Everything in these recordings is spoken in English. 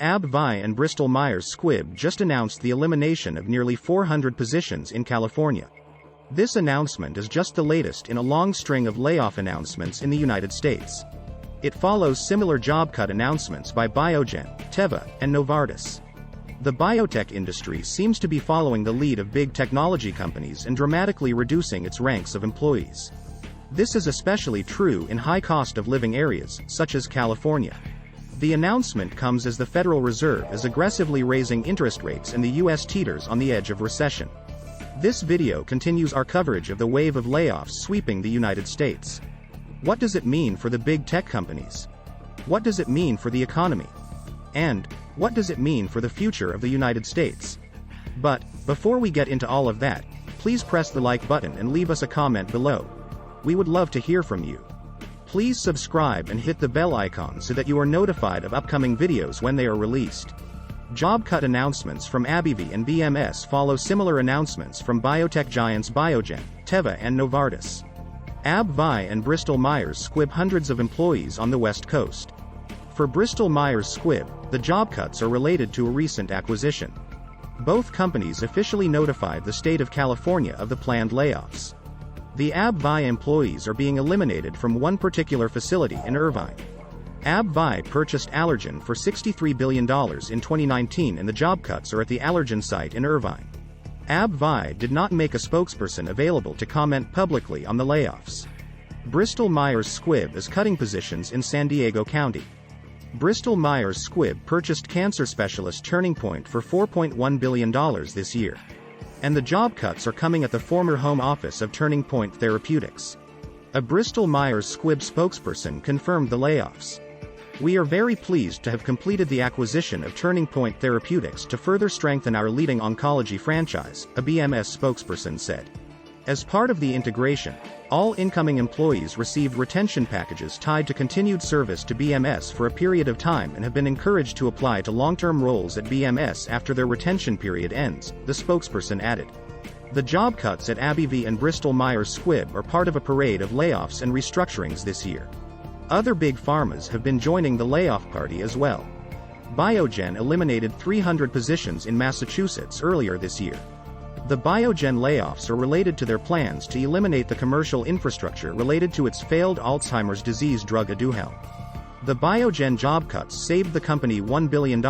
Abbvie and Bristol Squibb just announced the elimination of nearly 400 positions in California. This announcement is just the latest in a long string of layoff announcements in the United States. It follows similar job cut announcements by Biogen, Teva, and Novartis. The biotech industry seems to be following the lead of big technology companies and dramatically reducing its ranks of employees. This is especially true in high cost of living areas, such as California. The announcement comes as the Federal Reserve is aggressively raising interest rates and the U.S. teeters on the edge of recession. This video continues our coverage of the wave of layoffs sweeping the United States. What does it mean for the big tech companies? What does it mean for the economy? And what does it mean for the future of the United States? But before we get into all of that, please press the like button and leave us a comment below. We would love to hear from you. Please subscribe and hit the bell icon so that you are notified of upcoming videos when they are released. Job cut announcements from Abbvie and BMS follow similar announcements from biotech giants Biogen, Teva and Novartis. Abbvie and Bristol Squibb hundreds of employees on the West Coast. For Bristol Squibb, the job cuts are related to a recent acquisition. Both companies officially notified the state of California of the planned layoffs. The Abbvie employees are being eliminated from one particular facility in Irvine. Abbvie purchased Allergan for $63 billion in 2019 and the job cuts are at the Allergan site in Irvine. Abbvie did not make a spokesperson available to comment publicly on the layoffs. Bristol Squibb is cutting positions in San Diego County. Bristol Squibb purchased cancer specialist Turning Point for $4.1 billion this year. And the job cuts are coming at the former home office of Turning Point Therapeutics. A Bristol Squibb spokesperson confirmed the layoffs. "We are very pleased to have completed the acquisition of Turning Point Therapeutics to further strengthen our leading oncology franchise," a BMS spokesperson said. As part of the integration, all incoming employees received retention packages tied to continued service to BMS for a period of time and have been encouraged to apply to long-term roles at BMS after their retention period ends, the spokesperson added. The job cuts at Abbvie and Bristol Squibb are part of a parade of layoffs and restructurings this year. Other big pharmas have been joining the layoff party as well. Biogen eliminated 300 positions in Massachusetts earlier this year. The Biogen layoffs are related to their plans to eliminate the commercial infrastructure related to its failed Alzheimer's disease drug Aduhelm. The Biogen job cuts saved the company $1 billion,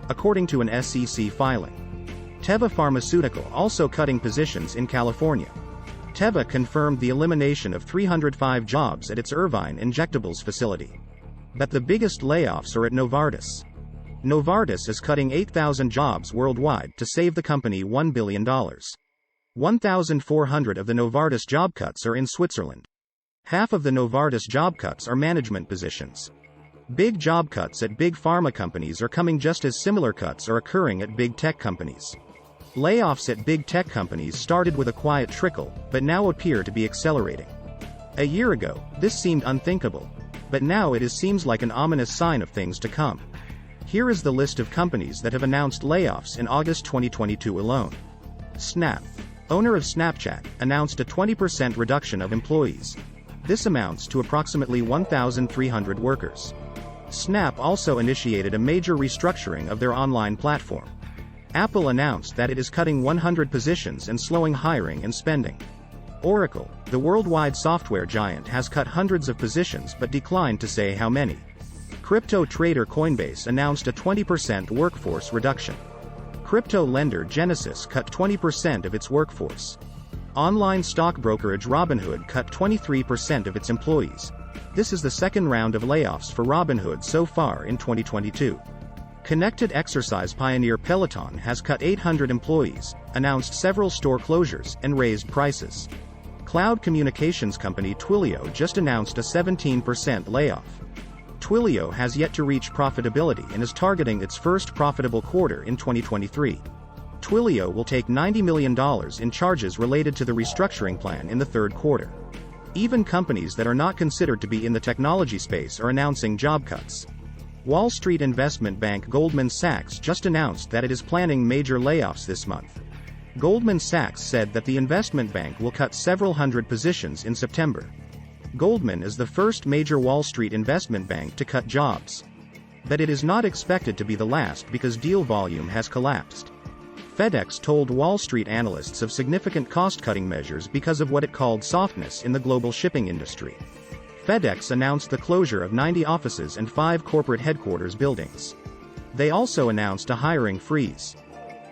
according to an SEC filing. Teva Pharmaceutical also cutting positions in California. Teva confirmed the elimination of 305 jobs at its Irvine injectables facility. But the biggest layoffs are at Novartis. Novartis is cutting 8,000 jobs worldwide to save the company $1 billion. 1,400 of the Novartis job cuts are in Switzerland. Half of the Novartis job cuts are management positions. Big job cuts at big pharma companies are coming just as similar cuts are occurring at big tech companies. Layoffs at big tech companies started with a quiet trickle, but now appear to be accelerating. A year ago, this seemed unthinkable, but now it seems like an ominous sign of things to come. Here is the list of companies that have announced layoffs in August 2022 alone. Snap, owner of Snapchat, announced a 20% reduction of employees. This amounts to approximately 1,300 workers. Snap also initiated a major restructuring of their online platform. Apple announced that it is cutting 100 positions and slowing hiring and spending. Oracle, the worldwide software giant, has cut hundreds of positions but declined to say how many. Crypto trader Coinbase announced a 20% workforce reduction. Crypto lender Genesis cut 20% of its workforce. Online stock brokerage Robinhood cut 23% of its employees. This is the second round of layoffs for Robinhood so far in 2022. Connected exercise pioneer Peloton has cut 800 employees, announced several store closures, and raised prices. Cloud communications company Twilio just announced a 17% layoff. Twilio has yet to reach profitability and is targeting its first profitable quarter in 2023. Twilio will take $90 million in charges related to the restructuring plan in the third quarter. Even companies that are not considered to be in the technology space are announcing job cuts. Wall Street investment bank Goldman Sachs just announced that it is planning major layoffs this month. Goldman Sachs said that the investment bank will cut several hundred positions in September. Goldman is the first major Wall Street investment bank to cut jobs. that it is not expected to be the last because deal volume has collapsed. FedEx told Wall Street analysts of significant cost-cutting measures because of what it called softness in the global shipping industry. FedEx announced the closure of 90 offices and 5 corporate headquarters buildings. They also announced a hiring freeze.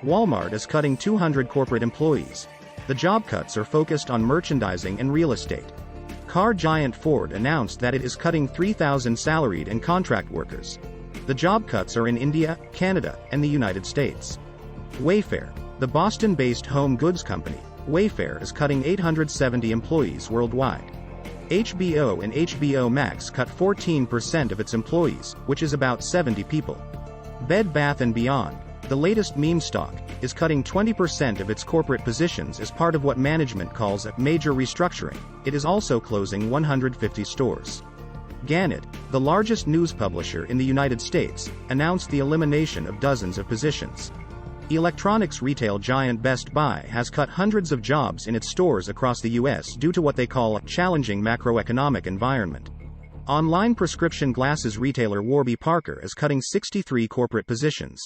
Walmart is cutting 200 corporate employees. The job cuts are focused on merchandising and real estate. Car giant Ford announced that it is cutting 3,000 salaried and contract workers. The job cuts are in India, Canada, and the United States. Wayfair, the Boston-based home goods company, Wayfair is cutting 870 employees worldwide. HBO and HBO Max cut 14% of its employees, which is about 70 people. Bed Bath & Beyond, the latest meme stock, is cutting 20% of its corporate positions as part of what management calls a major restructuring. It is also closing 150 stores. Gannett, the largest news publisher in the United States, announced the elimination of dozens of positions. Electronics retail giant Best Buy has cut hundreds of jobs in its stores across the U.S. due to what they call a challenging macroeconomic environment. Online prescription glasses retailer Warby Parker is cutting 63 corporate positions.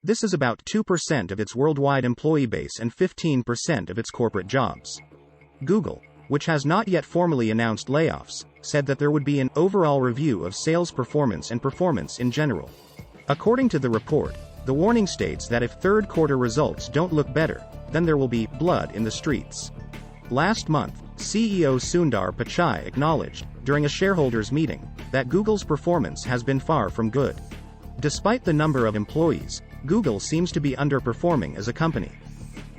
This is about 2% of its worldwide employee base and 15% of its corporate jobs. Google, which has not yet formally announced layoffs, said that there would be an overall review of sales performance and performance in general. According to the report, the warning states that if third-quarter results don't look better, then there will be blood in the streets. Last month, CEO Sundar Pichai acknowledged, during a shareholders' meeting, that Google's performance has been far from good. Despite the number of employees, Google seems to be underperforming as a company.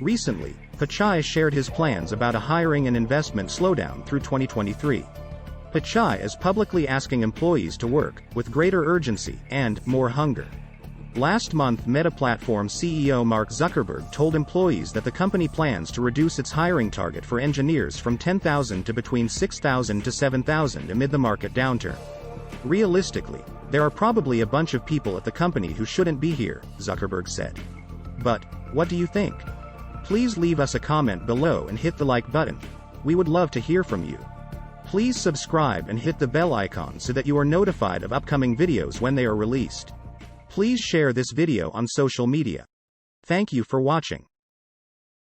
Recently, Pichai shared his plans about a hiring and investment slowdown through 2023. Pichai is publicly asking employees to work with greater urgency and more hunger. Last month, Meta Platforms CEO Mark Zuckerberg told employees that the company plans to reduce its hiring target for engineers from 10,000 to between 6,000 to 7,000 amid the market downturn. Realistically, there are probably a bunch of people at the company who shouldn't be here, Zuckerberg said. But, what do you think? Please leave us a comment below and hit the like button. We would love to hear from you. Please subscribe and hit the bell icon so that you are notified of upcoming videos when they are released. Please share this video on social media. Thank you for watching.